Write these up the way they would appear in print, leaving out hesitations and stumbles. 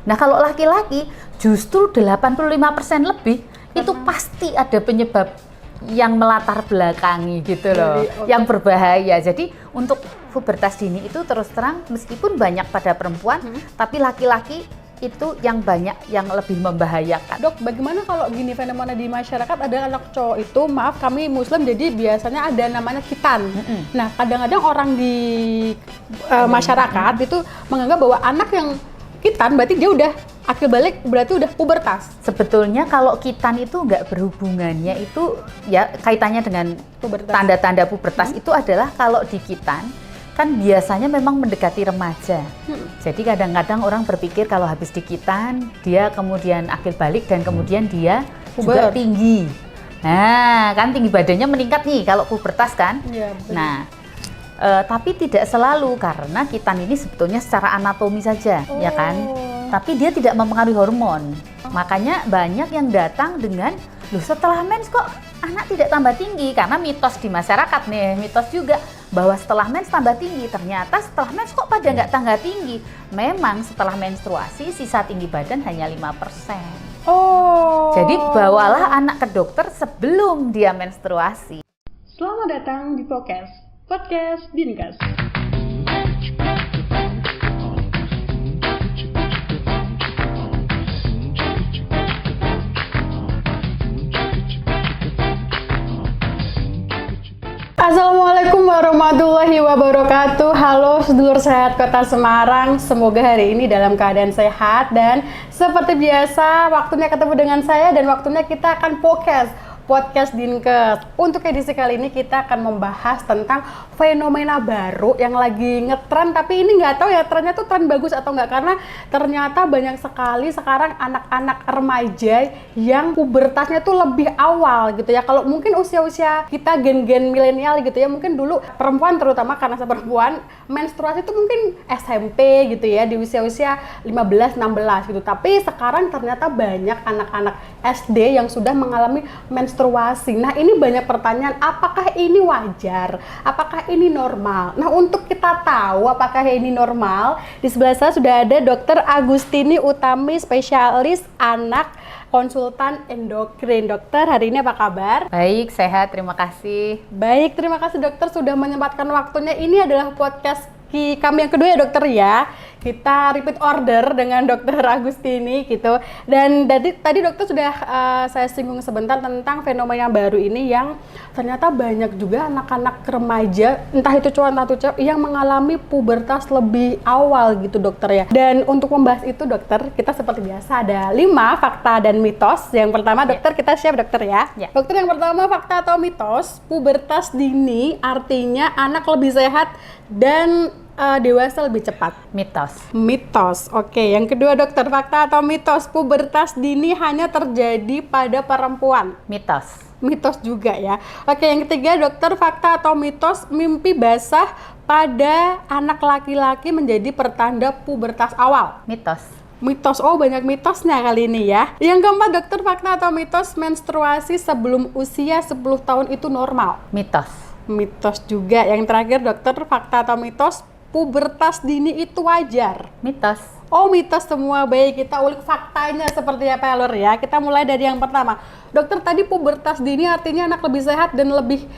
Nah, kalau laki-laki justru 85% lebih itu pasti ada penyebab yang melatar belakangi gitu loh, yang berbahaya. Jadi untuk pubertas dini itu terus terang meskipun banyak pada perempuan, tapi laki-laki itu yang banyak yang lebih membahayakan. Dok, bagaimana kalau gini fenomena di masyarakat ada anak cowok itu, maaf kami muslim jadi biasanya ada namanya khitan. Nah, kadang-kadang orang di masyarakat itu menganggap bahwa anak yang khitan berarti dia udah akil balik, berarti udah pubertas. Sebetulnya kalau khitan itu nggak berhubungannya itu ya kaitannya dengan tanda-tanda pubertas itu adalah kalau di khitan kan biasanya memang mendekati remaja. Jadi kadang-kadang orang berpikir kalau habis di khitan dia kemudian akil balik dan kemudian dia juga tinggi. Nah, kan tinggi badannya meningkat nih kalau pubertas kan. Ya, nah, tapi tidak selalu karena khitan ini sebetulnya secara anatomi saja, ya kan. Tapi dia tidak mempengaruhi hormon. Makanya banyak yang datang dengan, loh setelah mens kok anak tidak tambah tinggi? Karena mitos di masyarakat nih, mitos juga bahwa setelah mens tambah tinggi. Ternyata setelah mens kok pada nggak tambah tinggi? Memang setelah menstruasi sisa tinggi badan hanya 5%. Jadi bawalah anak ke dokter sebelum dia menstruasi. Selamat datang di Podcast Dinkes. Assalamualaikum warahmatullahi wabarakatuh. Halo sedulur sehat Kota Semarang. Semoga hari ini dalam keadaan sehat dan seperti biasa waktunya ketemu dengan saya dan waktunya kita akan podcast Dinkes. Untuk edisi kali ini kita akan membahas tentang fenomena baru yang lagi ngetren, tapi ini nggak tahu ya trennya tuh tren bagus atau nggak, karena ternyata banyak sekali sekarang anak-anak remaja yang pubertasnya tuh lebih awal gitu ya. Kalau mungkin usia-usia kita gen-gen milenial gitu ya, mungkin dulu perempuan terutama karena saya perempuan menstruasi itu mungkin SMP gitu ya, di usia-usia 15-16 gitu. Tapi sekarang ternyata banyak anak-anak SD yang sudah mengalami menstruasi. Nah, ini banyak pertanyaan, apakah ini wajar? Apakah ini normal? Nah, untuk kita tahu apakah ini normal, di sebelah saya sudah ada Dr. Agustini Utami, spesialis anak, konsultan endokrin. Dokter, hari ini apa kabar? Baik, sehat, terima kasih. Baik, terima kasih dokter sudah menyempatkan waktunya. Ini adalah podcast kami yang kedua ya dokter ya. Kita repeat order dengan Dokter Agustini gitu. Dan tadi dokter sudah saya singgung sebentar tentang fenomena baru ini yang ternyata banyak juga anak-anak remaja, entah itu cowok entah itu cewek, yang mengalami pubertas lebih awal gitu dokter ya. Dan untuk membahas itu dokter, kita seperti biasa ada 5 fakta dan mitos. Yang pertama dokter, kita siap dokter ya. Dokter, yang pertama fakta atau mitos, pubertas dini artinya anak lebih sehat dan dewasa lebih cepat. Mitos. Oke, yang kedua dokter, fakta atau mitos, pubertas dini hanya terjadi pada perempuan. Mitos juga ya. Oke, yang ketiga dokter, fakta atau mitos, mimpi basah pada anak laki-laki menjadi pertanda pubertas awal. Mitos. Oh, banyak mitosnya kali ini ya. Yang keempat dokter, fakta atau mitos, menstruasi sebelum usia 10 tahun itu normal. Mitos juga. Yang terakhir dokter, fakta atau mitos, pubertas dini itu wajar. Oh, mitos semua. Baik, kita ulik faktanya seperti apa Lur ya. Kita mulai dari yang pertama. Dokter, tadi pubertas dini artinya anak lebih sehat dan lebih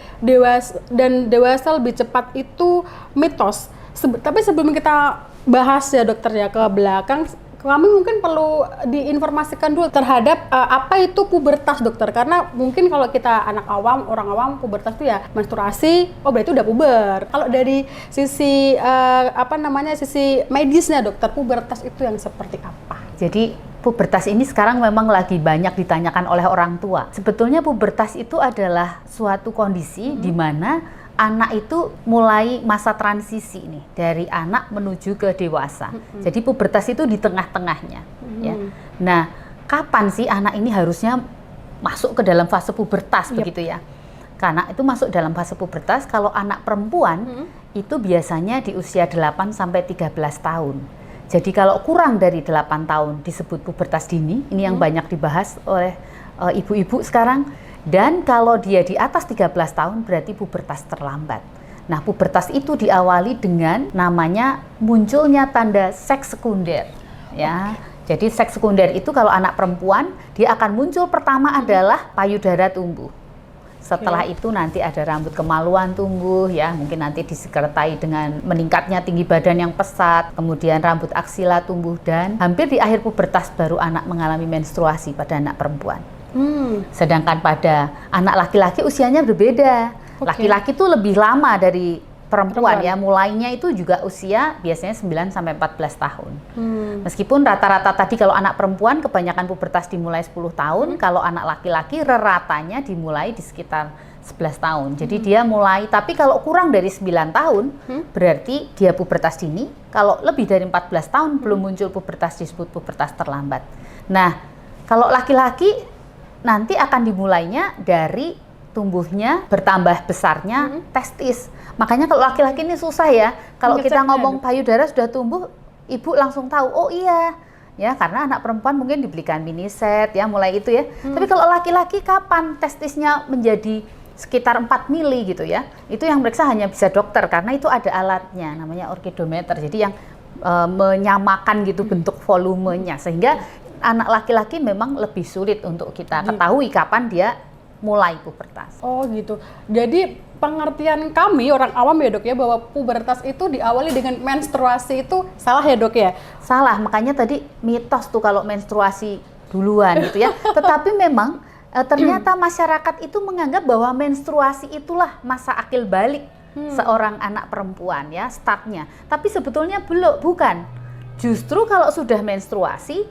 dewasa lebih cepat, itu mitos. Tapi sebelum kita bahas ya dokter ya ke belakang, kami mungkin perlu diinformasikan dulu terhadap apa itu pubertas dokter, karena mungkin kalau kita orang awam pubertas itu ya menstruasi, oh berarti udah puber. Kalau dari sisi sisi medisnya dokter, pubertas itu yang seperti apa? Jadi pubertas ini sekarang memang lagi banyak ditanyakan oleh orang tua. Sebetulnya pubertas itu adalah suatu kondisi di mana anak itu mulai masa transisi nih, dari anak menuju ke dewasa. Jadi pubertas itu di tengah-tengahnya. Ya. Nah, kapan sih anak ini harusnya masuk ke dalam fase pubertas begitu ya? Karena itu masuk dalam fase pubertas kalau anak perempuan itu biasanya di usia 8 sampai 13 tahun. Jadi kalau kurang dari 8 tahun disebut pubertas dini. Ini yang banyak dibahas oleh ibu-ibu sekarang. Dan kalau dia di atas 13 tahun berarti pubertas terlambat. Nah, pubertas itu diawali dengan namanya munculnya tanda seks sekunder. Ya, Jadi seks sekunder itu kalau anak perempuan, dia akan muncul pertama adalah payudara tumbuh. Setelah itu nanti ada rambut kemaluan tumbuh ya, mungkin nanti disertai dengan meningkatnya tinggi badan yang pesat, kemudian rambut aksila tumbuh, dan hampir di akhir pubertas baru anak mengalami menstruasi pada anak perempuan. Sedangkan pada anak laki-laki usianya berbeda. Laki-laki itu lebih lama dari perempuan ya, mulainya itu juga usia biasanya 9 sampai 14 tahun. Meskipun rata-rata tadi kalau anak perempuan kebanyakan pubertas dimulai 10 tahun, kalau anak laki-laki reratanya dimulai di sekitar 11 tahun. Jadi dia mulai, tapi kalau kurang dari 9 tahun berarti dia pubertas dini. Kalau lebih dari 14 tahun belum muncul pubertas, disebut pubertas terlambat. Nah, kalau laki-laki nanti akan dimulainya dari tumbuhnya bertambah besarnya testis. Makanya kalau laki-laki ini susah ya. Kalau kita ngomong payudara sudah tumbuh, ibu langsung tahu, oh iya. Ya, karena anak perempuan mungkin dibelikan mini set ya, mulai itu ya. Tapi kalau laki-laki kapan testisnya menjadi sekitar 4 mili gitu ya. Itu yang meriksa hanya bisa dokter karena itu ada alatnya namanya orkidometer. Jadi yang menyamakan gitu bentuk volumenya, sehingga anak laki-laki memang lebih sulit untuk kita ketahui kapan dia mulai pubertas. Oh gitu. Jadi pengertian kami orang awam ya dok ya, bahwa pubertas itu diawali dengan menstruasi itu salah ya dok ya? Salah, makanya tadi mitos tuh kalau menstruasi duluan gitu ya. Tetapi memang ternyata masyarakat itu menganggap bahwa menstruasi itulah masa akil balik seorang anak perempuan ya, startnya. Tapi sebetulnya bukan. Justru kalau sudah menstruasi,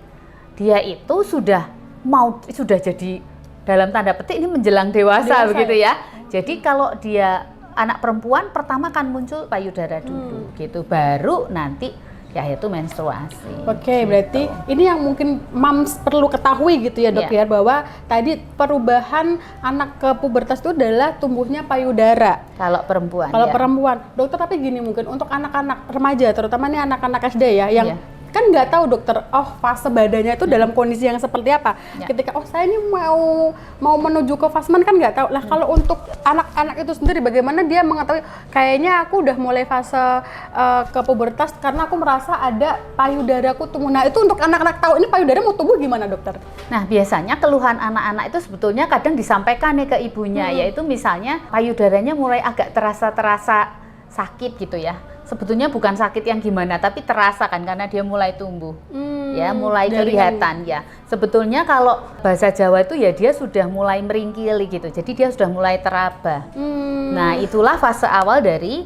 dia itu sudah jadi dalam tanda petik ini menjelang dewasa begitu ya. Jadi kalau dia anak perempuan pertama kan muncul payudara dulu gitu, baru nanti ya itu menstruasi. Oke, gitu. berarti ini yang mungkin moms perlu ketahui gitu ya dok ya, bahwa tadi perubahan anak ke pubertas itu adalah tumbuhnya payudara. Kalau perempuan. Kalau perempuan, dokter, tapi gini mungkin untuk anak-anak remaja, terutama nih anak-anak SD ya, yang kan nggak tahu dokter, fase badannya itu dalam kondisi yang seperti apa. Ketika saya ini mau menuju ke fasman kan nggak tahu. Lah kalau untuk anak-anak itu sendiri bagaimana dia mengetahui kayaknya aku udah mulai fase ke pubertas karena aku merasa ada payudaraku tumbuh. Nah itu untuk anak-anak tahu ini payudara mau tumbuh gimana dokter? Nah biasanya keluhan anak-anak itu sebetulnya kadang disampaikan nih ke ibunya, yaitu misalnya payudaranya mulai agak terasa sakit gitu ya. Sebetulnya bukan sakit yang gimana, tapi terasa kan karena dia mulai tumbuh, ya mulai kelihatan ya. Sebetulnya kalau bahasa Jawa itu ya dia sudah mulai meringkili gitu, jadi dia sudah mulai teraba. Nah itulah fase awal dari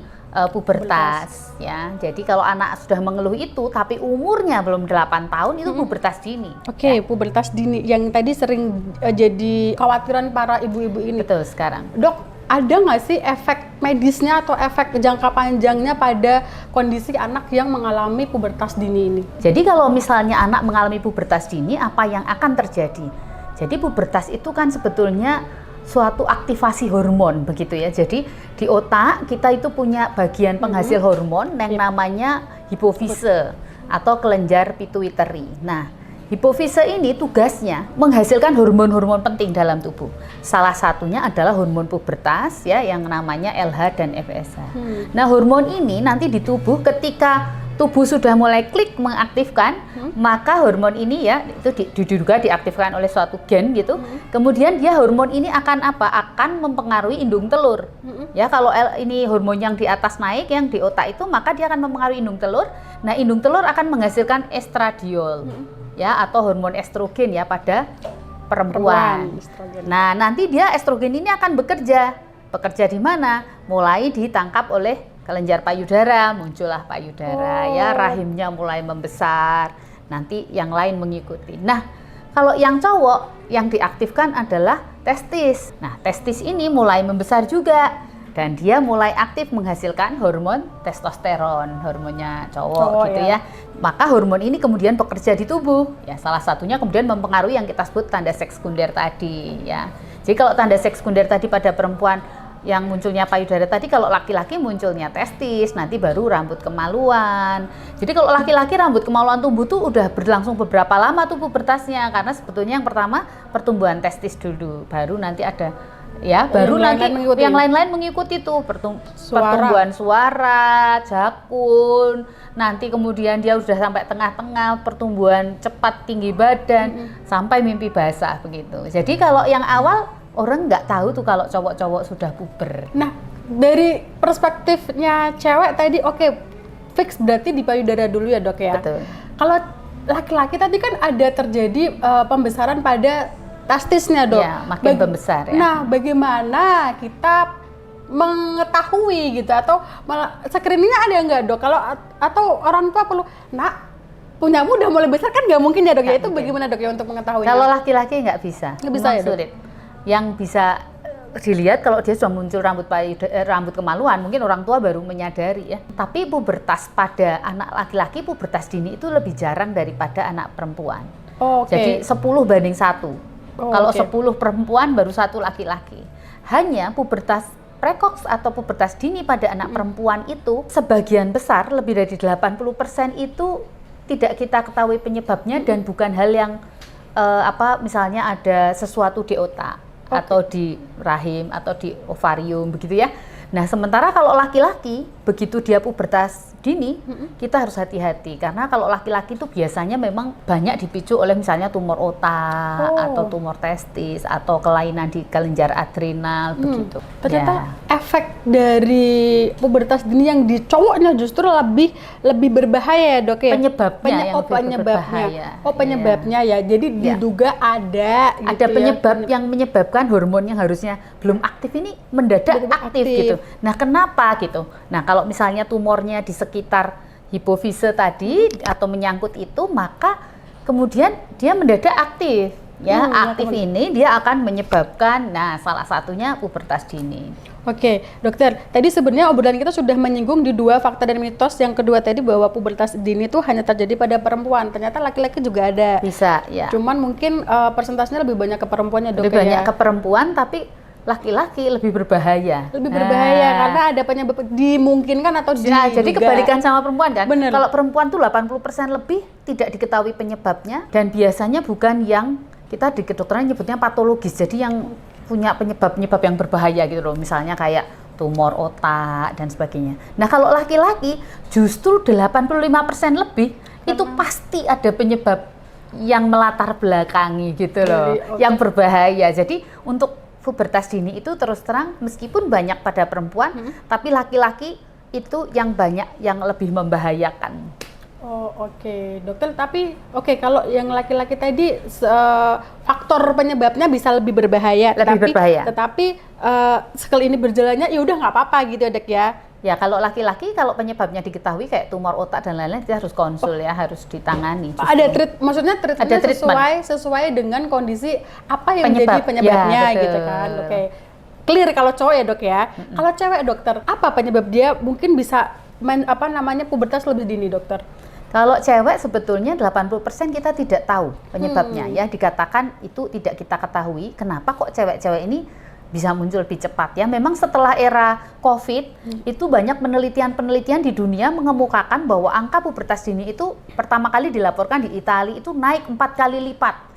pubertas ya. Jadi kalau anak sudah mengeluh itu, tapi umurnya belum 8 tahun itu pubertas dini. Oke, pubertas dini yang tadi sering jadi khawatiran para ibu-ibu ini. Betul sekarang. Dok, ada nggak sih efek medisnya atau efek jangka panjangnya pada kondisi anak yang mengalami pubertas dini ini? Jadi kalau misalnya anak mengalami pubertas dini, apa yang akan terjadi? Jadi pubertas itu kan sebetulnya suatu aktivasi hormon begitu ya. Jadi di otak kita itu punya bagian penghasil hormon yang namanya hipofise atau kelenjar pituitary. Nah, hipofise ini tugasnya menghasilkan hormon-hormon penting dalam tubuh. Salah satunya adalah hormon pubertas ya, yang namanya LH dan FSH. Nah, hormon ini nanti di tubuh ketika tubuh sudah mulai klik mengaktifkan, maka hormon ini ya itu diduga diaktifkan oleh suatu gen gitu. Kemudian dia hormon ini akan apa? Akan mempengaruhi indung telur. Ya, kalau ini hormon yang di atas naik yang di otak itu, maka dia akan mempengaruhi indung telur. Nah, indung telur akan menghasilkan estradiol. Ya, atau hormon estrogen ya pada perempuan. Nah, nanti dia estrogen ini akan bekerja di mana? Mulai ditangkap oleh kelenjar payudara, muncullah payudara ya, rahimnya mulai membesar. Nanti yang lain mengikuti. Nah, kalau yang cowok yang diaktifkan adalah testis. Nah, testis ini mulai membesar juga. Dan dia mulai aktif menghasilkan hormon testosteron, hormonnya cowok gitu ya. Maka hormon ini kemudian bekerja di tubuh. Ya, salah satunya kemudian mempengaruhi yang kita sebut tanda seks sekunder tadi ya. Jadi kalau tanda seks sekunder tadi pada perempuan yang munculnya payudara tadi, kalau laki-laki munculnya testis, nanti baru rambut kemaluan. Jadi kalau laki-laki rambut kemaluan tumbuh tuh udah berlangsung beberapa lama tuh pubertasnya, karena sebetulnya yang pertama pertumbuhan testis dulu, baru nanti ada ya, baru yang nanti lain-lain mengikuti. yang lain-lain mengikuti tuh pertumbuhan suara, jakun, nanti kemudian dia udah sampai tengah-tengah, pertumbuhan cepat tinggi badan, sampai mimpi basah begitu. Jadi kalau yang awal orang nggak tahu tuh kalau cowok-cowok sudah puber. Nah, dari perspektifnya cewek tadi oke, fix berarti di payudara dulu ya dok ya. Betul. Kalau laki-laki tadi kan ada terjadi pembesaran pada testisnya dok. Ya, makin membesar ya. Nah, bagaimana kita mengetahui gitu atau screeningnya ada nggak dok? Kalau atau orang tua perlu, nak punyamu udah mulai besar kan nggak mungkin ya dok ya, itu bagaimana dok ya untuk mengetahui? Kalau laki-laki nggak bisa. Nggak bisa ya dok? Sulit. Yang bisa dilihat kalau dia sudah muncul rambut kemaluan, mungkin orang tua baru menyadari ya. Tapi pubertas pada anak laki-laki, pubertas dini itu lebih jarang daripada anak perempuan. Jadi 10 banding 1. Kalau 10 perempuan baru 1 laki-laki. Hanya pubertas precox atau pubertas dini pada anak perempuan itu sebagian besar, lebih dari 80% itu tidak kita ketahui penyebabnya dan bukan hal yang misalnya ada sesuatu di otak atau di rahim atau di ovarium begitu ya. Nah, sementara kalau laki-laki begitu dia pubertas dini, kita harus hati-hati karena kalau laki-laki itu biasanya memang banyak dipicu oleh misalnya tumor otak atau tumor testis atau kelainan di kelenjar adrenal begitu. Ternyata efek dari pubertas dini yang di cowoknya justru lebih berbahaya ya dok ya. Penyebabnya yang berbahaya. Penyebabnya ya. Jadi diduga ada penyebab yang menyebabkan hormon yang harusnya belum aktif ini mendadak aktif gitu. Nah, kenapa gitu? Nah, kalau misalnya tumornya di sekitar hipofise tadi atau menyangkut itu, maka kemudian dia mendadak aktif. Ya, aktif ini dia akan menyebabkan, salah satunya pubertas dini. Oke, dokter. Tadi sebenarnya obrolan kita sudah menyinggung di 2 fakta dan mitos. Yang kedua tadi bahwa pubertas dini itu hanya terjadi pada perempuan. Ternyata laki-laki juga ada. Bisa, ya. Cuman mungkin persentasenya lebih banyak ke perempuannya, dok. Lebih banyak ke perempuan, tapi laki-laki lebih berbahaya. Lebih berbahaya karena ada penyebab dimungkinkan atau diduga. Jadi kebalikan sama perempuan kan. Bener. Kalau perempuan tuh 80% lebih tidak diketahui penyebabnya dan biasanya bukan yang kita di kedokteran nyebutnya patologis. Jadi yang punya penyebab yang berbahaya gitu loh. Misalnya kayak tumor otak dan sebagainya. Nah, kalau laki-laki justru 85% lebih itu pasti ada penyebab yang melatar belakangi gitu loh. Yang berbahaya. Jadi untuk pubertas dini itu terus terang meskipun banyak pada perempuan, tapi laki-laki itu yang banyak yang lebih membahayakan. Oke, dokter. Tapi kalau yang laki-laki tadi faktor penyebabnya bisa lebih berbahaya. Tetapi sekali ini berjalannya ya udah nggak apa-apa gitu ya dok ya. Ya, kalau laki-laki kalau penyebabnya diketahui kayak tumor otak dan lain-lain, kita harus konsul ya, harus ditangani. Ada treatmentnya sesuai dengan kondisi apa yang menjadi penyebabnya ya, gitu kan. Oke. Clear kalau cowok ya dok ya. Kalau cewek dokter, apa penyebab dia mungkin bisa pubertas lebih dini dokter? Kalau cewek sebetulnya 80% kita tidak tahu penyebabnya ya, dikatakan itu tidak kita ketahui. Kenapa kok cewek-cewek ini bisa muncul lebih cepat ya? Memang setelah era COVID itu banyak penelitian di dunia mengemukakan bahwa angka pubertas dini itu pertama kali dilaporkan di Italia itu naik 4 kali lipat.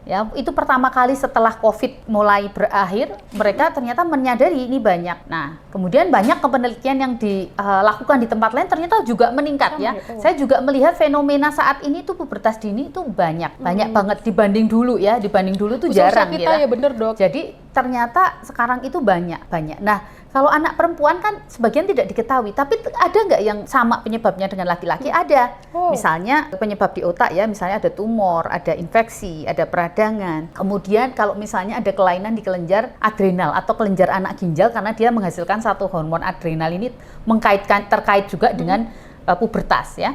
Ya, itu pertama kali setelah COVID mulai berakhir, mereka ternyata menyadari ini banyak. Nah, kemudian banyak penelitian yang dilakukan di tempat lain ternyata juga meningkat ya. Saya juga melihat fenomena saat ini tuh pubertas dini itu banyak banget dibanding dulu ya. Dibanding dulu tuh jarang kita, ya bener dok. Jadi ternyata sekarang itu banyak. Nah, kalau anak perempuan kan sebagian tidak diketahui, tapi ada nggak yang sama penyebabnya dengan laki-laki? Ada. Misalnya penyebab di otak ya, misalnya ada tumor, ada infeksi, ada peradangan. Kemudian kalau misalnya ada kelainan di kelenjar adrenal atau kelenjar anak ginjal karena dia menghasilkan satu hormon adrenal ini terkait juga dengan pubertas ya.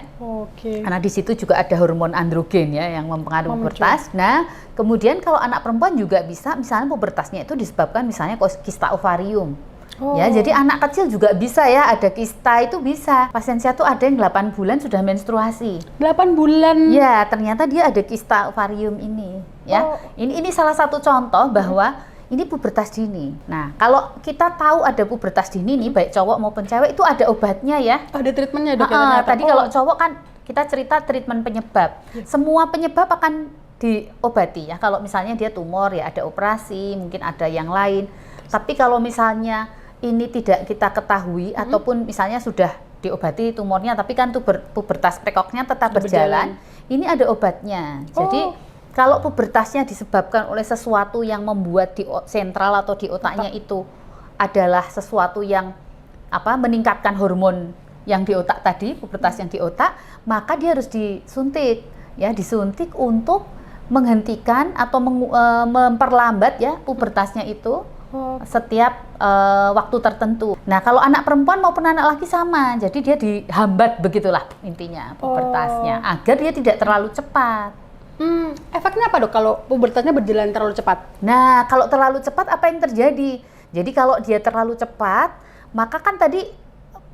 Karena di situ juga ada hormon androgen ya yang mempengaruhi pubertas. Nah, kemudian kalau anak perempuan juga bisa misalnya pubertasnya itu disebabkan misalnya kista ovarium. Ya, jadi anak kecil juga bisa ya, ada kista itu bisa. Pasien saya tuh ada yang 8 bulan sudah menstruasi. 8 bulan? Ya, ternyata dia ada kista ovarium ini. Ya, ini salah satu contoh bahwa ini pubertas dini. Nah, kalau kita tahu ada pubertas dini nih, baik cowok maupun cewek itu ada obatnya ya. Ada treatmentnya dok. Tadi kalau cowok kan kita cerita treatment penyebab. Semua penyebab akan diobati ya. Kalau misalnya dia tumor ya ada operasi, mungkin ada yang lain. Tapi kalau misalnya ini tidak kita ketahui ataupun misalnya sudah diobati tumornya, tapi kan pubertas prekoknya tetap berjalan, ini ada obatnya. Jadi kalau pubertasnya disebabkan oleh sesuatu yang membuat di sentral atau di otaknya itu adalah sesuatu yang meningkatkan hormon yang di otak tadi, pubertas yang di otak, maka dia harus disuntik, ya, disuntik untuk menghentikan atau memperlambat ya pubertasnya itu setiap waktu tertentu. Nah, kalau anak perempuan maupun anak laki sama, jadi dia dihambat begitulah intinya pubertasnya agar dia tidak terlalu cepat. Efeknya apa dok kalau pubertasnya berjalan terlalu cepat? Nah, kalau terlalu cepat apa yang terjadi? Jadi kalau dia terlalu cepat, maka kan tadi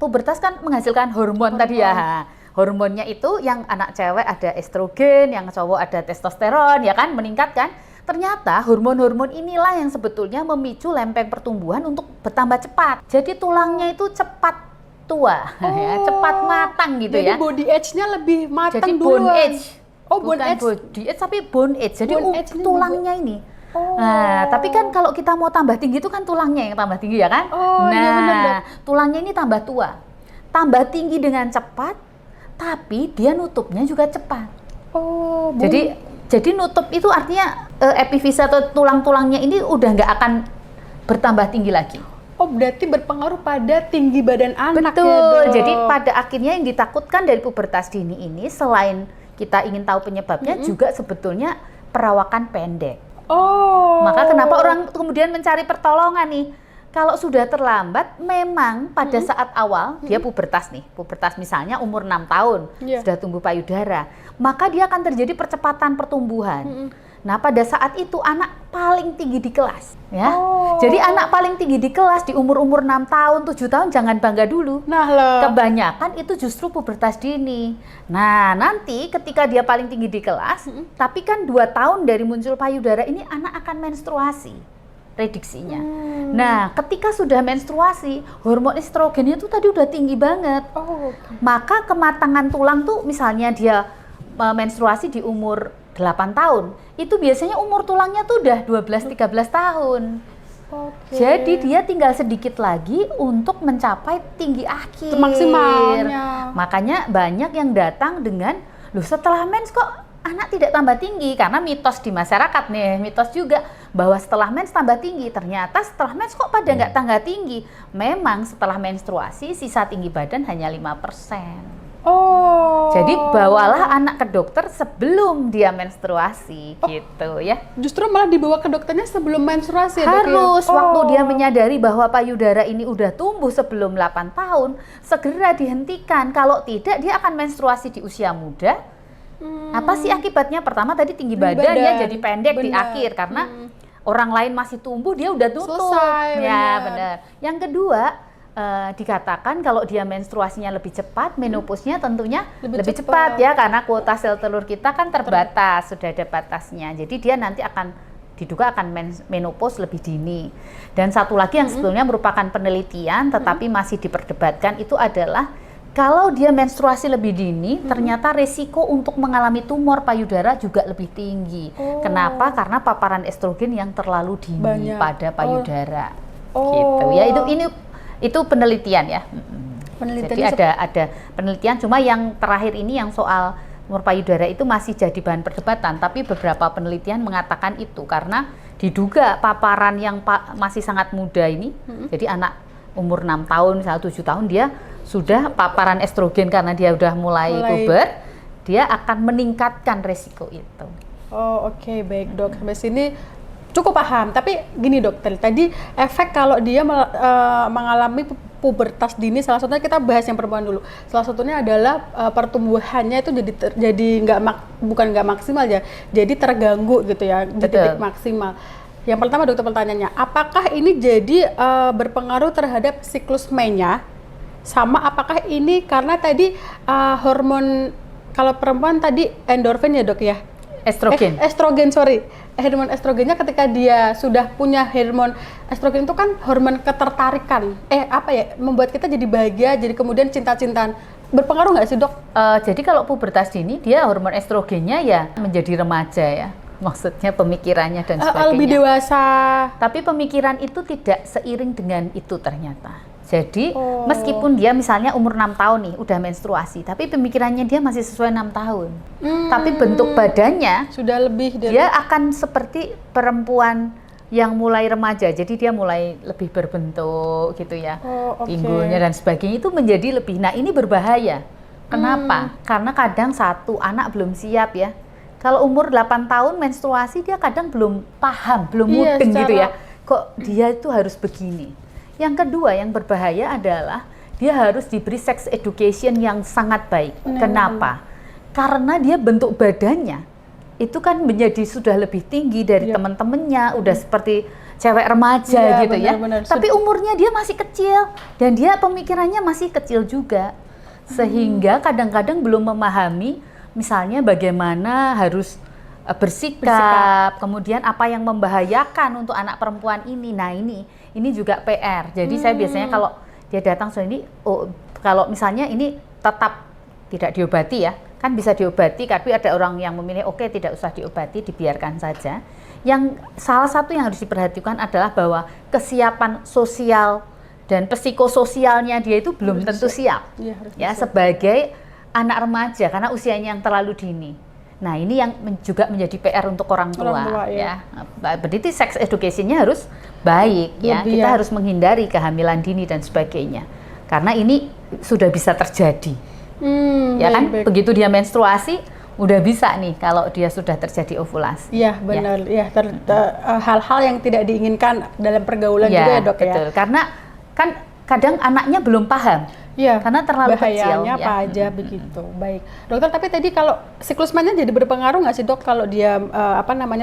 pubertas kan menghasilkan hormon tadi ya. Hormonnya itu yang anak cewek ada estrogen, yang cowok ada testosteron, ya kan, meningkat kan. Ternyata hormon-hormon inilah yang sebetulnya memicu lempeng pertumbuhan untuk bertambah cepat. Jadi tulangnya itu cepat tua, ya, cepat matang gitu jadi ya. Jadi body age-nya lebih matang jadi duluan. Bone age. Oh, bone age. Body age tapi bone age. Jadi tulangnya ini. Oh. Nah, tapi kan kalau kita mau tambah tinggi itu kan tulangnya yang tambah tinggi ya kan? Oh, nah, iya benar, tulangnya ini tambah tua. Tambah tinggi dengan cepat, tapi dia nutupnya juga cepat. Oh, jadi nutup itu artinya epifis atau tulang-tulangnya ini udah nggak akan bertambah tinggi lagi. Oh, berarti berpengaruh pada tinggi badan anak. Betul. Ya, jadi pada akhirnya yang ditakutkan dari pubertas dini ini selain kita ingin tahu penyebabnya juga sebetulnya perawakan pendek. Oh. Maka kenapa orang kemudian mencari pertolongan nih? Kalau sudah terlambat, memang pada saat awal dia pubertas nih, pubertas misalnya umur 6 tahun, sudah tumbuh payudara, maka dia akan terjadi percepatan pertumbuhan. Nah, pada saat itu anak paling tinggi di kelas, ya. Jadi anak paling tinggi di kelas di umur-umur 6 tahun, 7 tahun jangan bangga dulu. Nah, loh. Kebanyakan itu justru pubertas dini. Nah, nanti ketika dia paling tinggi di kelas, tapi kan 2 tahun dari muncul payudara ini anak akan menstruasi. Prediksinya. Nah, ketika sudah menstruasi, hormon estrogennya itu tadi udah tinggi banget. Maka kematangan tulang tuh misalnya dia menstruasi di umur 8 tahun, itu biasanya umur tulangnya tuh udah 12-13 tahun. Jadi dia tinggal sedikit lagi untuk mencapai tinggi akhir. Maksimalnya. Makanya banyak yang datang dengan, loh setelah mens kok anak tidak tambah tinggi, karena mitos di masyarakat nih, mitos juga bahwa setelah mens tambah tinggi. Ternyata setelah mens kok pada nggak tambah tinggi. Memang setelah menstruasi sisa tinggi badan hanya 5%. Jadi bawalah anak ke dokter sebelum dia menstruasi, gitu ya. Justru malah dibawa ke dokternya sebelum menstruasi. Harus, waktu dia menyadari bahwa payudara ini udah tumbuh sebelum 8 tahun, segera dihentikan. Kalau tidak dia akan menstruasi di usia muda. Apa sih akibatnya? Pertama tadi tinggi badan ya jadi pendek di akhir karena orang lain masih tumbuh, dia udah tutup. Selesai, ya benar. Yang kedua, dikatakan kalau dia menstruasinya lebih cepat, menopausnya tentunya lebih cepat ya, karena kuota sel telur kita kan terbatas, sudah ada batasnya. Jadi dia nanti diduga akan menopause lebih dini. Dan satu lagi yang sebetulnya merupakan penelitian tetapi masih diperdebatkan itu adalah kalau dia menstruasi lebih dini, ternyata resiko untuk mengalami tumor payudara juga lebih tinggi. Kenapa? Karena paparan estrogen yang terlalu dini pada payudara. Gitu ya. Itu penelitian ya. Jadi ada penelitian, cuma yang terakhir ini yang soal tumor payudara itu masih jadi bahan perdebatan, tapi beberapa penelitian mengatakan itu karena diduga paparan yang masih sangat muda ini, jadi anak umur 6 tahun, misalnya 7 tahun dia sudah paparan estrogen karena dia udah mulai puber, dia akan meningkatkan resiko itu. Oke, baik dok, sampai sini cukup paham. Tapi gini dokter, tadi efek kalau dia mengalami pubertas dini, salah satunya kita bahas yang perempuan dulu. Salah satunya adalah pertumbuhannya itu jadi bukan nggak maksimal ya, jadi terganggu gitu ya, di titik maksimal. Yang pertama dokter, pertanyaannya, apakah ini jadi berpengaruh terhadap siklus mennya? Sama apakah ini karena tadi hormon, kalau perempuan tadi endorfin ya dok ya? Estrogen, hormon estrogennya ketika dia sudah punya hormon estrogen itu kan hormon ketertarikan, membuat kita jadi bahagia, jadi kemudian cinta-cintaan. Berpengaruh nggak sih dok? Jadi kalau pubertas dini dia hormon estrogennya ya menjadi remaja ya. maksudnya pemikirannya dan lebih sebagainya. dewasa. Tapi pemikiran itu tidak seiring dengan itu ternyata. Jadi meskipun dia misalnya umur 6 tahun nih udah menstruasi, tapi pemikirannya dia masih sesuai 6 tahun. Tapi bentuk badannya Sudah lebih dari dia akan seperti perempuan yang mulai remaja. Jadi dia mulai lebih berbentuk gitu ya. Pinggulnya dan sebagainya itu menjadi lebih. Nah, ini berbahaya. Kenapa? Karena kadang satu anak belum siap ya. Kalau umur 8 tahun menstruasi dia kadang belum paham, belum mudeng gitu ya. Kok dia itu harus begini. Yang kedua yang berbahaya adalah dia harus diberi sex education yang sangat baik. Kenapa? Karena dia bentuk badannya itu kan menjadi sudah lebih tinggi dari teman-temannya, udah seperti cewek remaja gitu ya. Tapi umurnya dia masih kecil dan dia pemikirannya masih kecil juga. Sehingga kadang-kadang belum memahami misalnya bagaimana harus bersikap, kemudian apa yang membahayakan untuk anak perempuan ini. Nah, ini juga PR. Jadi saya biasanya kalau dia datang ini, kalau misalnya ini tetap tidak diobati ya, kan bisa diobati, tapi ada orang yang memilih oke, tidak usah diobati, dibiarkan saja. Yang salah satu yang harus diperhatikan adalah bahwa kesiapan sosial dan psikososialnya dia itu belum tentu siap ya sebagai anak remaja karena usianya yang terlalu dini. Nah, ini yang juga menjadi PR untuk orang tua ya. Berarti sex education-nya harus baik ya. Kita harus menghindari kehamilan dini dan sebagainya. Karena ini sudah bisa terjadi. Ya kan? Begitu dia menstruasi udah bisa nih kalau dia sudah terjadi ovulasi. Iya, benar. Ya, hal-hal yang tidak diinginkan dalam pergaulan juga ya, Dok, betul. Karena kan kadang anaknya belum paham. Iya, karena terlalu kecil. Bahayanya apa aja begitu. Baik, dokter. Tapi tadi kalau siklus mensnya jadi berpengaruh nggak sih, Dok, kalau dia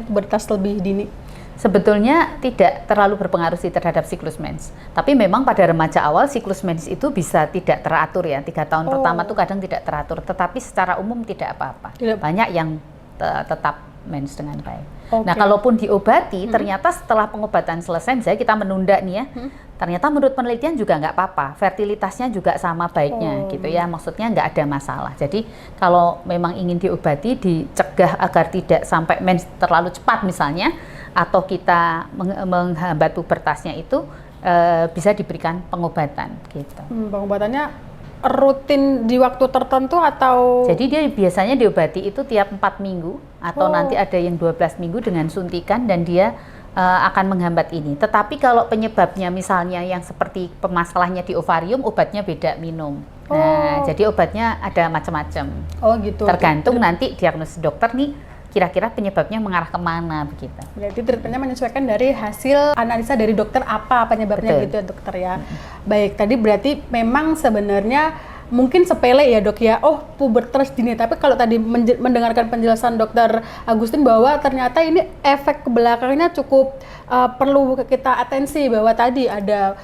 pubertas lebih dini? Sebetulnya tidak terlalu berpengaruh sih terhadap siklus mens. Tapi memang pada remaja awal siklus mens itu bisa tidak teratur ya. 3 tahun pertama tuh kadang tidak teratur. Tetapi secara umum tidak apa-apa. Banyak yang tetap mens dengan baik. Nah, kalaupun diobati, ternyata setelah pengobatan selesai, misalnya kita menunda nih ya, ternyata menurut penelitian juga nggak apa-apa, fertilitasnya juga sama baiknya gitu ya, maksudnya nggak ada masalah. Jadi kalau memang ingin diobati, dicegah agar tidak sampai mens terlalu cepat misalnya, atau kita menghambat pubertasnya itu bisa diberikan pengobatan gitu. Pengobatannya rutin di waktu tertentu atau? Jadi dia biasanya diobati itu tiap 4 minggu atau nanti ada yang 12 minggu dengan suntikan dan dia akan menghambat ini. Tetapi kalau penyebabnya misalnya yang seperti pemasalahnya di ovarium, obatnya beda minum. Nah, jadi obatnya ada macam-macam. Gitu. Tergantung nanti diagnosis dokter nih kira-kira penyebabnya mengarah kemana begitu. Berarti treatmentnya menyesuaikan dari hasil analisa dari dokter apa penyebabnya. Betul. Gitu ya, dokter ya. Baik, tadi berarti memang sebenarnya mungkin sepele ya, Dok ya. Pubertas dini, tapi kalau tadi mendengarkan penjelasan Dokter Agustin bahwa ternyata ini efek kebelakangnya cukup perlu kita atensi, bahwa tadi ada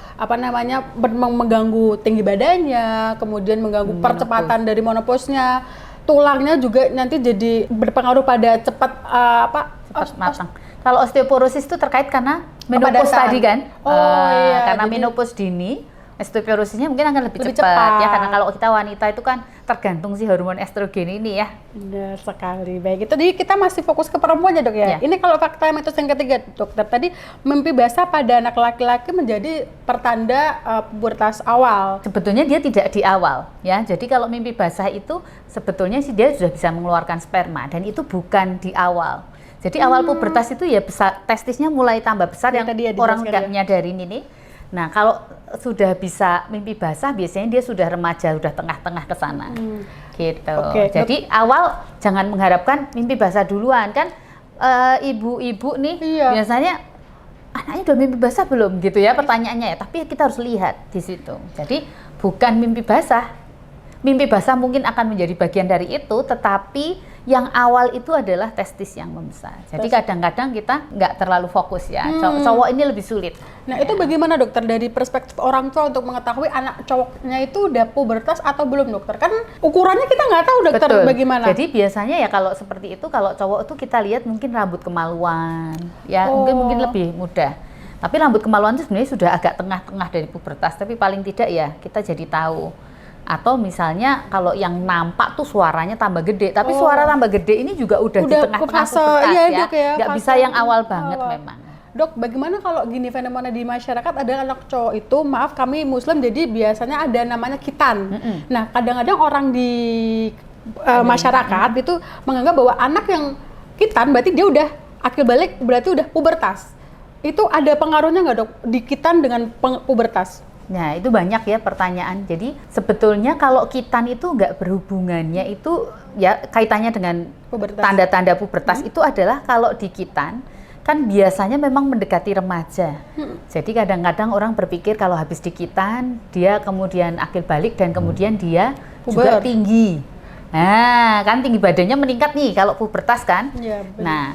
mengganggu tinggi badannya, kemudian mengganggu percepatan dari menopausnya. Tulangnya juga nanti jadi berpengaruh pada cepat matang. Kalau osteoporosis itu terkait karena menopause tadi kan? Karena menopause dini, osteoporosisnya mungkin akan lebih cepat ya, karena kalau kita wanita itu kan tergantung si hormon estrogen ini ya. Benar sekali. Baik, itu jadi kita masih fokus ke perempuan ya, Dok ya. Ini kalau fakta mitos yang ketiga, dokter, tadi mimpi basah pada anak laki-laki menjadi pertanda pubertas awal. Sebetulnya dia tidak di awal ya. Jadi kalau mimpi basah itu sebetulnya sih dia sudah bisa mengeluarkan sperma dan itu bukan di awal. Jadi awal pubertas itu ya testisnya mulai tambah besar yang orang nggak menyadarin ini. Nah, kalau sudah bisa mimpi basah, biasanya dia sudah remaja, sudah tengah-tengah ke sana. Gitu. Jadi awal jangan mengharapkan mimpi basah duluan kan. Ibu-ibu nih biasanya anaknya udah mimpi basah belum gitu ya pertanyaannya ya. Tapi kita harus lihat di situ. Jadi bukan mimpi basah. Mimpi basah mungkin akan menjadi bagian dari itu, tetapi yang awal itu adalah testis yang membesar. Jadi kadang-kadang kita nggak terlalu fokus ya. Cowok ini lebih sulit. Nah, itu bagaimana, dokter, dari perspektif orang tua untuk mengetahui anak cowoknya itu udah pubertas atau belum, dokter? Kan ukurannya kita nggak tahu, dokter. Betul. Bagaimana? Jadi biasanya ya kalau seperti itu, kalau cowok itu kita lihat mungkin rambut kemaluan, ya mungkin lebih mudah. Tapi rambut kemaluan itu sebenarnya sudah agak tengah-tengah dari pubertas, tapi paling tidak ya kita jadi tahu. Atau misalnya kalau yang nampak tuh suaranya tambah gede, tapi suara tambah gede ini juga udah di tengah-tengah pubertas iya, ya. Dok, ya, Nggak fase bisa yang awal banget memang. Dok, bagaimana kalau gini fenomena di masyarakat ada anak cowok itu, maaf kami Muslim jadi biasanya ada namanya khitan. Nah, kadang-kadang orang di masyarakat itu menganggap bahwa anak yang khitan berarti dia udah akil balik, berarti udah pubertas. Itu ada pengaruhnya nggak, Dok, di khitan dengan pubertas? Nah, itu banyak ya pertanyaan. Jadi sebetulnya kalau khitan itu nggak berhubungannya itu ya kaitannya dengan tanda-tanda pubertas itu adalah kalau di khitan kan biasanya memang mendekati remaja. Jadi kadang-kadang orang berpikir kalau habis di khitan dia kemudian akil balik dan kemudian dia juga tinggi. Nah, kan tinggi badannya meningkat nih kalau pubertas kan. Ya, nah,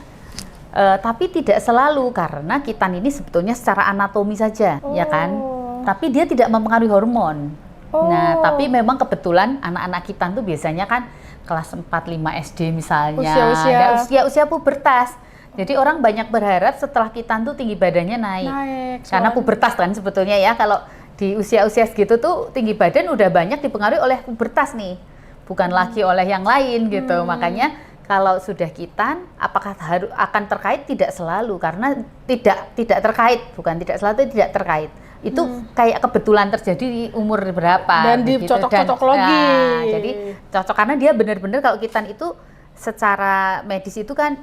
tapi tidak selalu karena khitan ini sebetulnya secara anatomi saja, ya kan. Tapi dia tidak mempengaruhi hormon. Nah, tapi memang kebetulan anak-anak khitan tuh biasanya kan kelas 4-5 SD misalnya, usia pubertas. Jadi orang banyak berharap setelah khitan tuh tinggi badannya naik. Karena pubertas kan sebetulnya ya, kalau di usia-usia segitu tuh tinggi badan udah banyak dipengaruhi oleh pubertas nih. Bukan lagi oleh yang lain gitu. Makanya kalau sudah khitan, apakah akan terkait? Tidak selalu, karena tidak terkait, bukan tidak selalu, tidak terkait. Itu kayak kebetulan terjadi di umur berapa dan dicocok-cocok lagi. Nah, jadi cocok karena dia benar-benar kalau khitan itu secara medis itu kan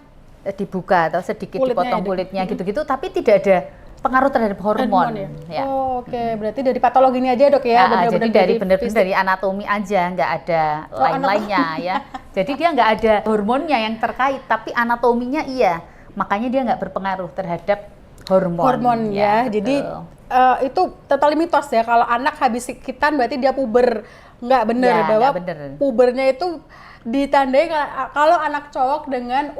dibuka atau sedikit dipotong kulitnya gitu-gitu, tapi tidak ada pengaruh terhadap hormon. Ya. Oke, berarti dari patologinya aja, Dok ya. Jadi dari benar-benar dari anatomi aja, nggak ada lain-lainnya ya. Jadi dia nggak ada hormonnya yang terkait, tapi anatominya iya. Makanya dia nggak berpengaruh terhadap hormon ya. Jadi itu total mitos ya, kalau anak habis khitan berarti dia puber. Nggak bener ya, bahwa pubernya itu ditandai kalau anak cowok dengan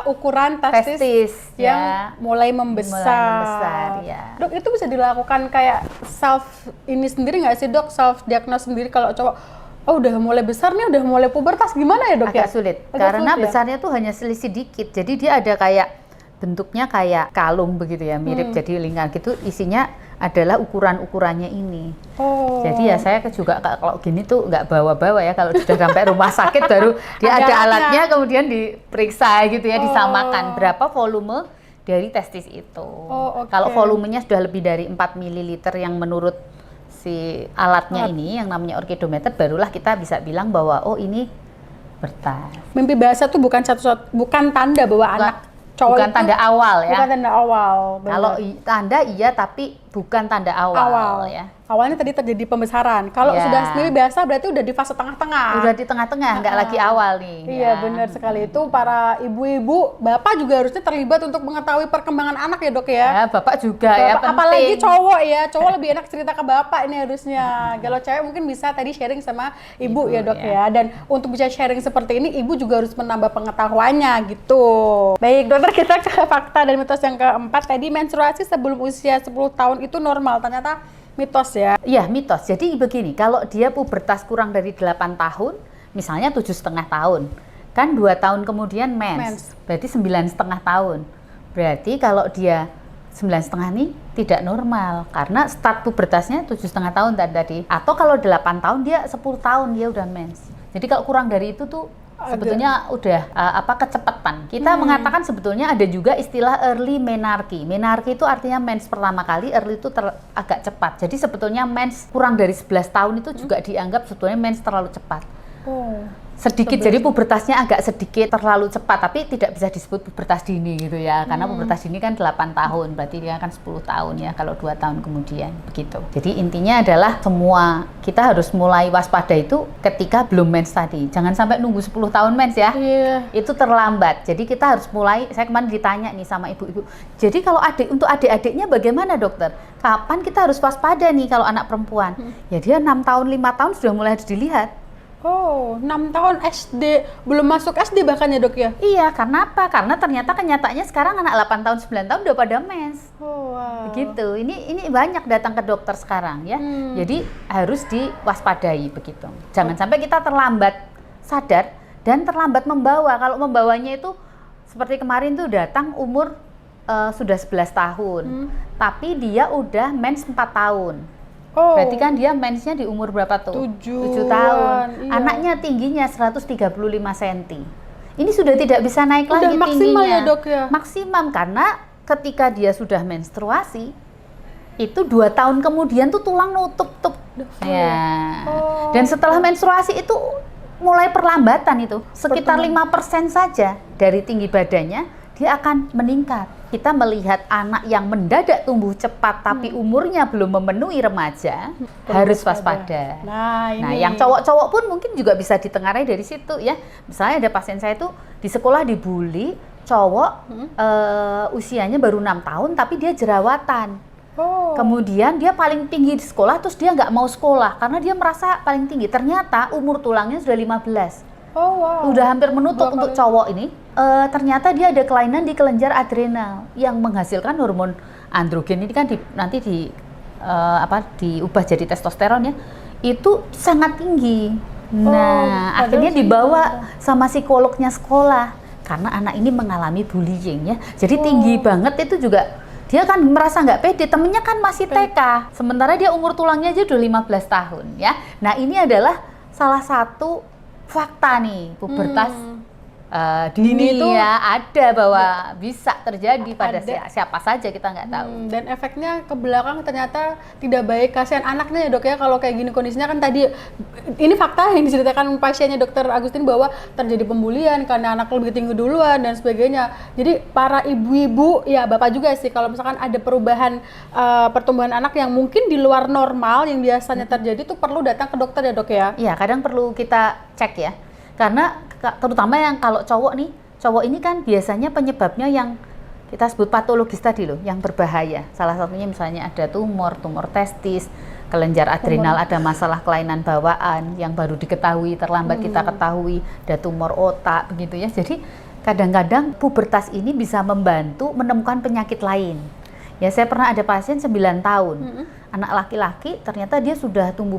ukuran testis yang mulai membesar ya. Dok, itu bisa dilakukan kayak self ini sendiri nggak sih, Dok? Self diagnose sendiri kalau cowok, oh udah mulai besar nih, udah mulai pubertas, gimana ya, Dok? Agak sulit, karena besarnya tuh hanya selisih dikit, jadi dia ada kayak bentuknya kayak kalung begitu ya, mirip jadi lingkaran gitu, isinya adalah ukuran-ukurannya ini. Jadi ya saya juga kalau gini tuh nggak bawa-bawa ya, kalau sudah sampai rumah sakit baru dia ada alatnya, kemudian diperiksa gitu ya, disamakan berapa volume dari testis itu. Kalau volumenya sudah lebih dari 4 ml yang menurut si alatnya ini yang namanya orkidometer, barulah kita bisa bilang bahwa oh ini bertas. Mimpi basah tuh bukan tanda bahwa anak cowok bukan tanda awal ya. Bukan tanda awal. Kalau tanda iya, tapi bukan tanda awal ya. Awalnya tadi terjadi pembesaran. Kalau sudah mimpi biasa berarti udah di fase tengah-tengah. Udah di tengah-tengah, nggak lagi awal nih. Iya, benar sekali. Itu para ibu-ibu, bapak juga harusnya terlibat untuk mengetahui perkembangan anak ya, Dok ya. Bapak juga ya, penting. Apalagi cowok ya, cowok lebih enak cerita ke bapak ini harusnya. Kalau cewek mungkin bisa tadi sharing sama ibu ya, Dok ya. Dan untuk bisa sharing seperti ini, ibu juga harus menambah pengetahuannya gitu. Baik, dokter, kita ke fakta dan mitos yang keempat. Tadi menstruasi sebelum usia 10 tahun itu normal, ternyata mitos ya? Iya, mitos. Jadi begini, kalau dia pubertas kurang dari 8 tahun, misalnya 7,5 tahun, kan 2 tahun kemudian mens. Berarti 9,5 tahun. Berarti kalau dia 9,5 nih tidak normal, karena start pubertasnya 7,5 tahun tadi. Atau kalau 8 tahun, dia 10 tahun dia udah mens. Jadi kalau kurang dari itu tuh sebetulnya udah kecepatan. Kita mengatakan sebetulnya ada juga istilah early menarche. Menarche itu artinya mens pertama kali, early itu agak cepat. Jadi sebetulnya mens kurang dari 11 tahun itu juga dianggap sebetulnya mens terlalu cepat. Sedikit, jadi pubertasnya agak sedikit terlalu cepat, tapi tidak bisa disebut pubertas dini gitu ya, karena pubertas dini kan 8 tahun, berarti dia kan 10 tahun ya kalau 2 tahun kemudian, begitu. Jadi intinya adalah semua kita harus mulai waspada itu ketika belum mens tadi, jangan sampai nunggu 10 tahun mens ya, itu terlambat. Jadi kita harus mulai, saya kemarin ditanya nih sama ibu-ibu, jadi kalau untuk adik-adiknya bagaimana, dokter? Kapan kita harus waspada nih kalau anak perempuan? Ya dia 6 tahun, 5 tahun sudah mulai harus dilihat. 6 tahun SD, belum masuk SD bahkan ya, Dok ya? Iya, karena apa? Karena ternyata kenyataannya sekarang anak 8 tahun, 9 tahun udah pada mens. Begitu, ini banyak datang ke dokter sekarang ya. Jadi harus diwaspadai begitu. Jangan sampai kita terlambat sadar dan terlambat membawa. Kalau membawanya itu seperti kemarin tuh datang umur sudah 11 tahun, tapi dia udah mens 4 tahun. Oh. Berarti kan dia mensnya di umur berapa tuh? 7 tahun. Iya. Anaknya tingginya 135 cm. Ini sudah tidak bisa naik Udah lagi maksimal tingginya. ya, Dok, ya? Maksimum, karena ketika dia sudah menstruasi, itu 2 tahun kemudian tuh tulang nutup. Ya. Oh. Dan setelah menstruasi itu mulai perlambatan itu. Sekitar 5% saja dari tinggi badannya, dia akan meningkat. Kita melihat anak yang mendadak tumbuh cepat tapi umurnya belum memenuhi remaja, harus waspada. Nah, ini. Yang cowok-cowok pun mungkin juga bisa ditengarai dari situ ya. Misalnya ada pasien saya itu di sekolah dibully, cowok usianya baru 6 tahun tapi dia jerawatan. Oh. Kemudian dia paling tinggi di sekolah, terus dia nggak mau sekolah karena dia merasa paling tinggi. Ternyata umur tulangnya sudah 15. Oh, wow. Udah hampir menutup 2 untuk kali. cowok ini. Ternyata dia ada kelainan di kelenjar adrenal yang menghasilkan hormon androgen ini kan nanti diubah jadi testosteron ya. Itu sangat tinggi. Nah, akhirnya dibawa sama psikolognya sekolah karena anak ini mengalami bullying ya. Jadi tinggi banget itu juga. Dia kan merasa nggak pede, temennya kan masih TK. Sementara dia umur tulangnya aja udah 15 tahun ya. Nah, ini adalah salah satu fakta nih, pubertas dini itu ya, ada bahwa bisa terjadi pada siapa saja, kita nggak tahu. Dan efeknya ke belakang ternyata tidak baik, kasihan anaknya ya, Dok ya, kalau kayak gini kondisinya. Kan tadi ini fakta yang diceritakan pasiennya Dokter Agustin bahwa terjadi pembulian karena anak lebih tinggi duluan dan sebagainya. Jadi para ibu-ibu ya, bapak juga sih, kalau misalkan ada perubahan pertumbuhan anak yang mungkin di luar normal yang biasanya terjadi tuh perlu datang ke dokter ya, Dok ya. Iya, kadang perlu kita cek ya. Karena terutama yang kalau cowok ini kan biasanya penyebabnya yang kita sebut patologis tadi loh, yang berbahaya. Salah satunya misalnya ada tumor testis, kelenjar adrenal, ada masalah kelainan bawaan yang baru diketahui, terlambat kita ketahui, ada tumor otak begitu ya. Jadi kadang-kadang pubertas ini bisa membantu menemukan penyakit lain. Ya, saya pernah ada pasien 9 tahun, anak laki-laki, ternyata dia sudah tumbuh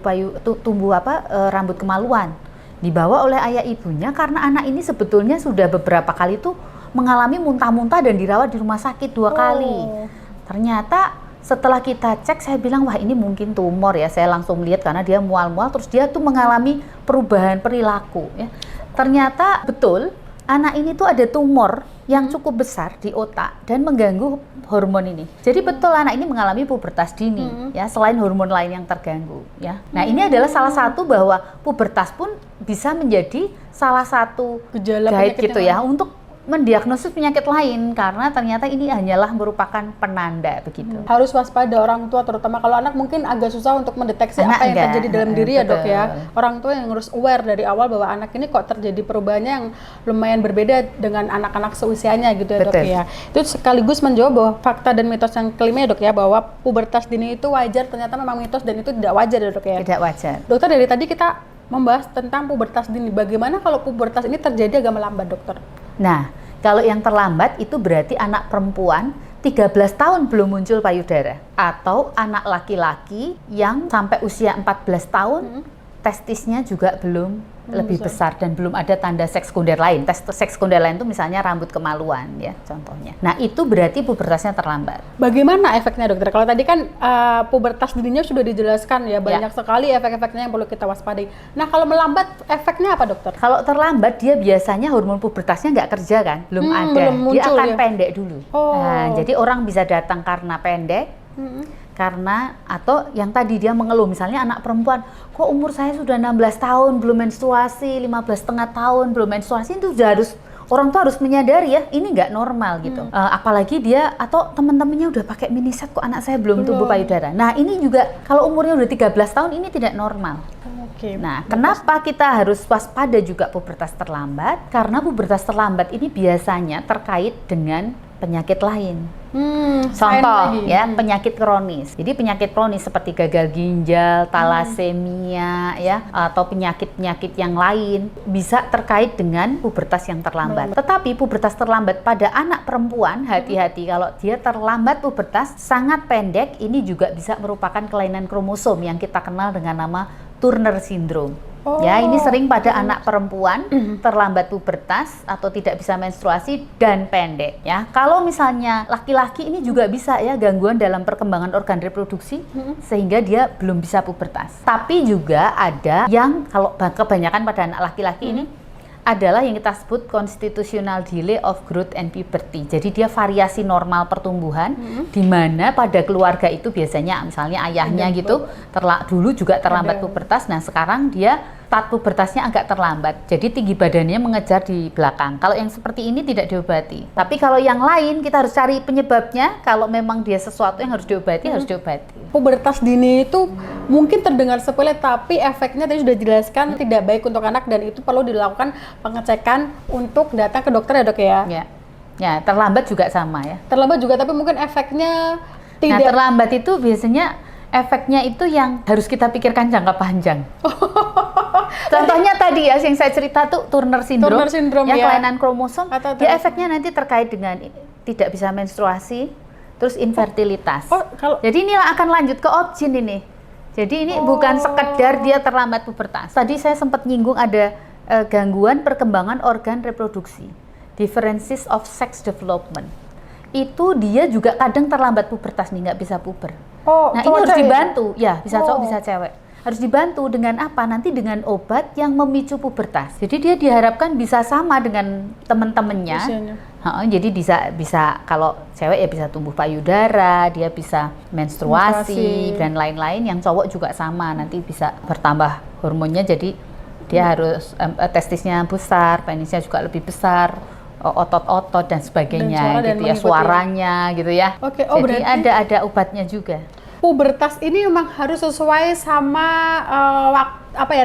rambut kemaluan. Dibawa oleh ayah ibunya karena anak ini sebetulnya sudah beberapa kali tuh mengalami muntah-muntah dan dirawat di rumah sakit 2 kali. Ternyata setelah kita cek, saya bilang wah ini mungkin tumor ya. Saya langsung lihat karena dia mual-mual, terus dia tuh mengalami perubahan perilaku ya. Ternyata betul anak ini tuh ada tumor yang cukup besar di otak dan mengganggu hormon ini. Jadi betul anak ini mengalami pubertas dini ya, selain hormon lain yang terganggu ya. Nah, ini adalah salah satu bahwa pubertas pun bisa menjadi salah satu gejala guide gitu ya untuk mendiagnosis penyakit lain, karena ternyata ini hanyalah merupakan penanda begitu. Harus waspada orang tua, terutama kalau anak mungkin agak susah untuk mendeteksi Anak apa yang terjadi dalam diri ya, Dok ya. betul. Orang tua yang harus aware dari awal bahwa anak ini kok terjadi perubahannya yang lumayan berbeda dengan anak-anak seusianya gitu ya, Dok Betul. ya. Itu sekaligus menjawab bahwa fakta dan mitos yang kelima ya, Dok ya, bahwa pubertas dini itu wajar, ternyata memang mitos dan itu tidak wajar ya, Dok ya. Tidak wajar. Dokter, dari tadi kita membahas tentang pubertas dini. Bagaimana kalau pubertas ini terjadi agak melambat, Dokter? Nah, kalau yang terlambat itu berarti anak perempuan 13 tahun belum muncul payudara, atau anak laki-laki yang sampai usia 14 tahun testisnya juga belum lebih besar dan belum ada tanda seks sekunder lain. Seks sekunder lain itu misalnya rambut kemaluan ya contohnya. Nah, itu berarti pubertasnya terlambat. Bagaimana efeknya, Dokter? Kalau tadi kan pubertas dininya sudah dijelaskan ya, banyak sekali efek-efeknya yang perlu kita waspadai. Nah, kalau melambat efeknya apa, Dokter? Kalau terlambat dia biasanya hormon pubertasnya nggak kerja kan, belum ada. belum muncul, dia akan ya? pendek dulu. Nah, jadi orang bisa datang karena pendek, karena atau yang tadi dia mengeluh, misalnya anak perempuan, kok umur saya sudah 16 tahun belum menstruasi, 15,5 tahun belum menstruasi, itu sudah harus, orang tua harus menyadari ya, ini nggak normal gitu. Apalagi dia atau teman-temannya udah pakai miniset, kok anak saya belum tumbuh payudara. Nah, ini juga kalau umurnya udah 13 tahun ini tidak normal. Oke. Nah, kenapa kita harus waspada juga pubertas terlambat? Karena pubertas terlambat ini biasanya terkait dengan penyakit lain. Contoh ya, penyakit kronis. Jadi penyakit kronis seperti gagal ginjal, talasemia ya, atau penyakit-penyakit yang lain bisa terkait dengan pubertas yang terlambat. Tetapi pubertas terlambat pada anak perempuan, hati-hati kalau dia terlambat pubertas sangat pendek, ini juga bisa merupakan kelainan kromosom yang kita kenal dengan nama Turner syndrome. Ya, ini sering pada anak perempuan, terlambat pubertas atau tidak bisa menstruasi dan pendek ya. Kalau misalnya laki-laki ini juga bisa ya gangguan dalam perkembangan organ reproduksi sehingga dia belum bisa pubertas. Tapi juga ada yang kalau kebanyakan pada anak laki-laki ini adalah yang kita sebut constitutional delay of growth and puberty. Jadi dia variasi normal pertumbuhan di mana pada keluarga itu biasanya misalnya ayahnya gitu dulu juga terlambat pubertas. Nah, sekarang dia start pubertasnya agak terlambat. Jadi tinggi badannya mengejar di belakang. Kalau yang seperti ini tidak diobati. Tapi kalau yang lain kita harus cari penyebabnya. Kalau memang dia sesuatu yang harus diobati, harus diobati. Pubertas dini itu mungkin terdengar sepele, tapi efeknya tadi sudah dijelaskan tidak baik untuk anak dan itu perlu dilakukan pengecekan untuk datang ke dokter ya dok ya? Ya, terlambat juga sama ya. Terlambat juga, tapi mungkin efeknya tidak. Nah, terlambat itu biasanya efeknya itu yang harus kita pikirkan jangka panjang. Contohnya tadi ya yang saya cerita tuh Turner syndrome ya, kelainan kromosom. Dia efeknya nanti terkait dengan tidak bisa menstruasi, terus infertilitas. Jadi ini akan lanjut ke obgyn ini. Jadi ini bukan sekedar dia terlambat pubertas. Tadi saya sempat nyinggung ada gangguan perkembangan organ reproduksi, differences of sex development. Itu dia juga kadang terlambat pubertas nih, nggak bisa puber. Nah ini harus dibantu, ya bisa cowok bisa cewek. Harus dibantu dengan apa? Nanti dengan obat yang memicu pubertas. Jadi dia diharapkan bisa sama dengan teman-temannya. Jadi bisa kalau cewek ya bisa tumbuh payudara, dia bisa menstruasi dan lain-lain. Yang cowok juga sama, nanti bisa bertambah hormonnya. Jadi dia harus testisnya besar, penisnya juga lebih besar, otot-otot dan sebagainya, gitu ya, suaranya gitu ya. Jadi ada obatnya juga. Pubertas ini memang harus sesuai sama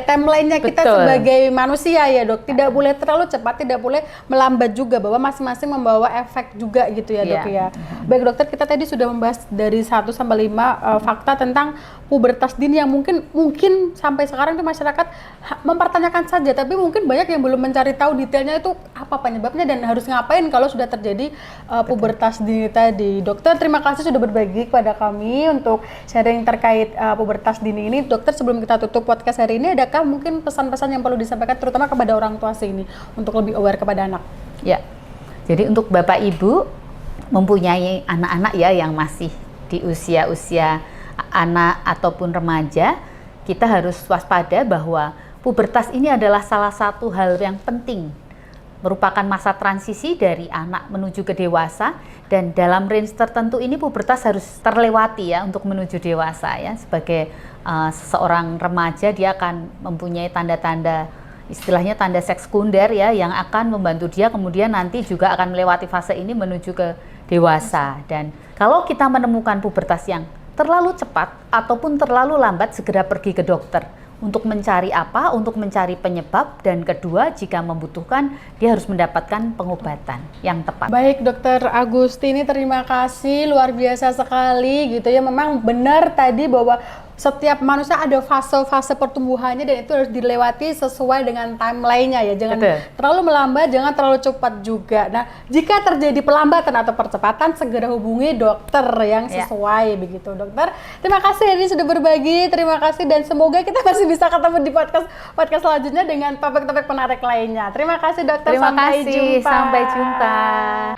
timeline-nya kita sebagai manusia ya dok. Tidak boleh terlalu cepat, tidak boleh melambat juga, bahwa masing-masing membawa efek juga gitu ya dok ya. Baik dokter, kita tadi sudah membahas dari 1 sampai 5 fakta tentang pubertas dini yang mungkin sampai sekarang itu masyarakat mempertanyakan saja, tapi mungkin banyak yang belum mencari tahu detailnya itu apa penyebabnya dan harus ngapain kalau sudah terjadi pubertas dini tadi. Dokter, terima kasih sudah berbagi kepada kami untuk sharing terkait pubertas dini ini. Dokter, sebelum kita tutup podcast hari ini, adakah mungkin pesan-pesan yang perlu disampaikan terutama kepada orang tua sini untuk lebih aware kepada anak? Ya, jadi untuk Bapak Ibu mempunyai anak-anak ya yang masih di usia anak ataupun remaja, kita harus waspada bahwa pubertas ini adalah salah satu hal yang penting, merupakan masa transisi dari anak menuju ke dewasa, dan dalam range tertentu ini pubertas harus terlewati ya untuk menuju dewasa ya. Sebagai seorang remaja, dia akan mempunyai tanda-tanda, istilahnya tanda seks sekunder ya, yang akan membantu dia kemudian nanti juga akan melewati fase ini menuju ke dewasa. Dan kalau kita menemukan pubertas yang terlalu cepat ataupun terlalu lambat, segera pergi ke dokter untuk mencari apa? Untuk mencari penyebab, dan kedua, jika membutuhkan, dia harus mendapatkan pengobatan yang tepat. Baik, Dokter Agustini, terima kasih, luar biasa sekali gitu ya. Memang benar tadi bahwa setiap manusia ada fase-fase pertumbuhannya dan itu harus dilewati sesuai dengan timeline-nya ya. Jangan terlalu melambat, jangan terlalu cepat juga. Nah, jika terjadi pelambatan atau percepatan, segera hubungi dokter yang sesuai begitu, dokter. Terima kasih hari ini sudah berbagi, terima kasih, dan semoga kita masih bisa ketemu di podcast selanjutnya dengan topik-topik menarik lainnya. Terima kasih dokter, sampai jumpa.